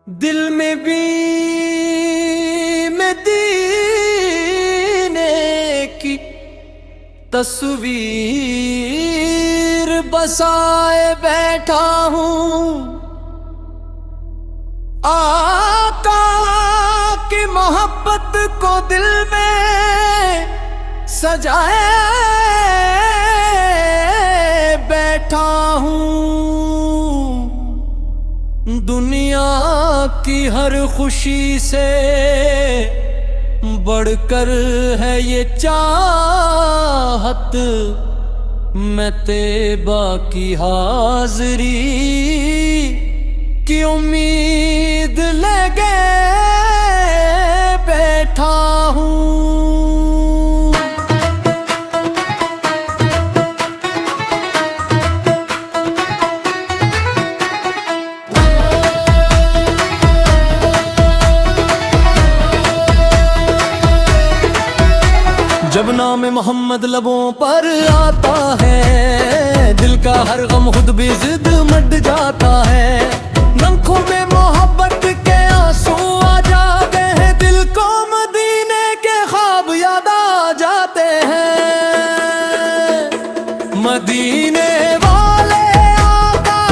दिल में भी मदीने की तस्वीर बसाए बैठा हूँ। आका की मोहब्बत को दिल में सजाए बैठा हूँ। दुनिया की हर खुशी से बढ़कर है ये चाहत, मैं तैबा की हाज़री की उम्मीद लगे बैठा हूँ। जब नाम मोहम्मद लबों पर आता है, दिल का हर गम खुद भी जिद मट जाता है। आँखों में मोहब्बत के आंसू आ जाते हैं, दिल को मदीने के ख्वाब याद आ जाते हैं। मदीने वाले आका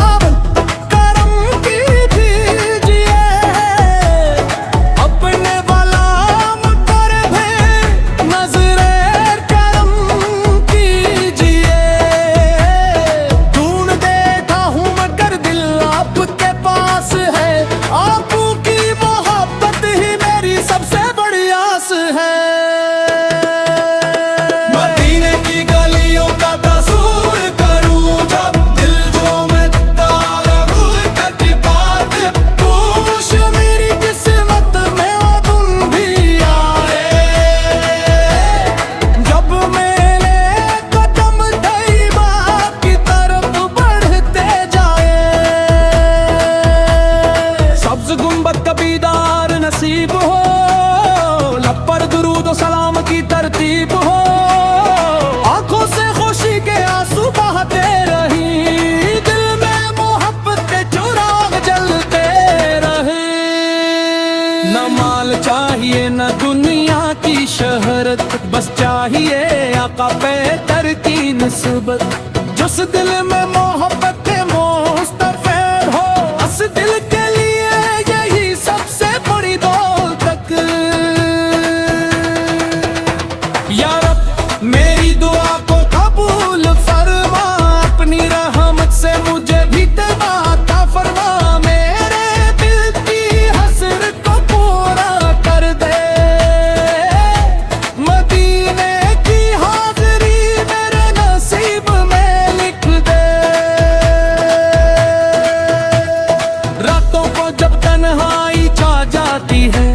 करम कीजिए, अपने वलाम पर भी नजरे करम कीजिए। ढूंढ देखा हूँ मगर दिल आपके पास है, आपू की मोहब्बत ही मेरी सबसे बड़ी आस है। मदीने की गलियों का तस्वूर करूं जब दिल जो मैं तारा भूल करती बात पूछ, मेरी किस्मत में वो तुम भी आए। जब मेरे कदम तैबा की तरफ बढ़ते जाए, सब्ज गुंबद का दीदार नसीब हो, लब पर दुरूद और सलाम की तरतीब हो। आंखों से खुशी के आंसू बहते रही, दिल में मोहब्बत के चिराग जलते रहे। न माल चाहिए न दुनिया की शहरत, बस चाहिए आका पे दर की निस्बत। जिस दिल में मोहब्बत के मुस्तफेद हो, उस दिल के लिए यही सबसे बड़ी दौलत। या रब मेरी दुआ को कबूल फरमा, अपनी रहमत से मुझे भी तैबा अता फरमा। मेरे दिल की हसरत को पूरा कर दे, मदीने की हाज़री मेरे नसीब में लिख दे। रातों को जब तन्हाई छा जाती है,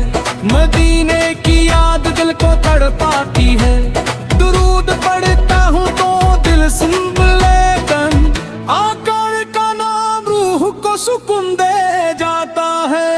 मदीने की याद दिल को तड़पाती है। दुरूद पढ़ता हूँ तो दिल सुन लेकिन आका का नाम रूह को सुकून दे जाता है।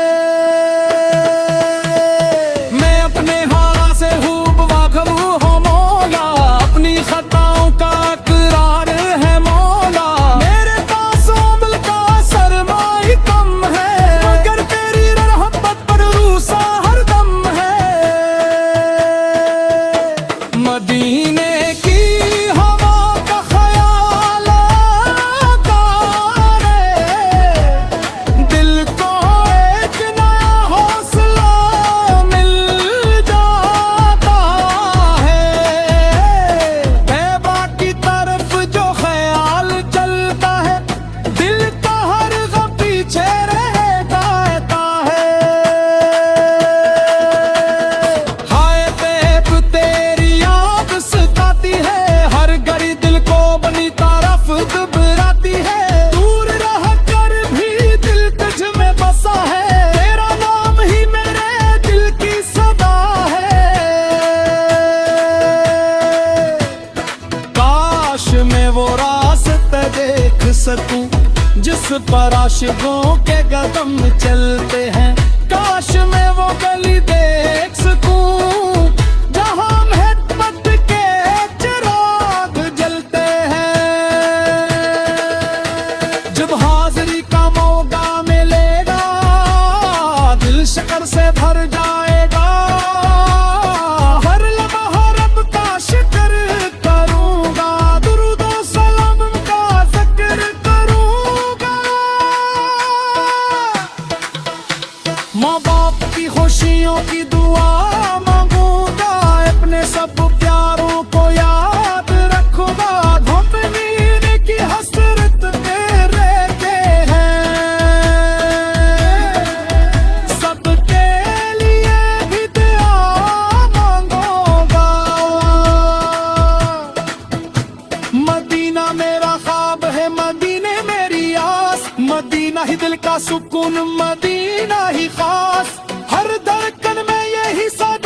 मैं अपने हाल से खूब वाकिफ हूँ मौला, अपनी खताओं का इकरार है मौला। मेरे पास अमल का सरमाई कम है, मगर तेरी रहमत पर रूसा हरदम है। मदीने की हवा का ख्याल आता है, दिल को एक नया हौसला मिल जाता है। तैबा की तरफ जो ख्याल चलता है, दिल का हर गम पीछे रह जाता है। हाय तैब तेरी याद सताती है, हर घड़ी दिल को बनी तरफ घबराती है। दूर रह कर भी दिल तुझ में बसा है, तेरा नाम ही मेरे दिल की सदा है। काश मैं वो रास्ते देख सकूं जिस पर आशिकों के कदम चलते हैं। काश मैं वो गली देख सकूं जहां मोहब्बत के चिराग जलते हैं। जब हाज़री का मौका मिलेगा माँ बाप की खुशियों की दुआ मांगूंगा, अपने सब प्यारों को याद रखूंगा। धोपनीर की हसरत तेरे के हैं, सबके लिए भी दुआ मांगूंगा। मदीना मेरा ख्वाब है, मदीने मेरी आस, मदीना ही दिल का सुकून, मदीना ही खास। हर धड़कन में यही सच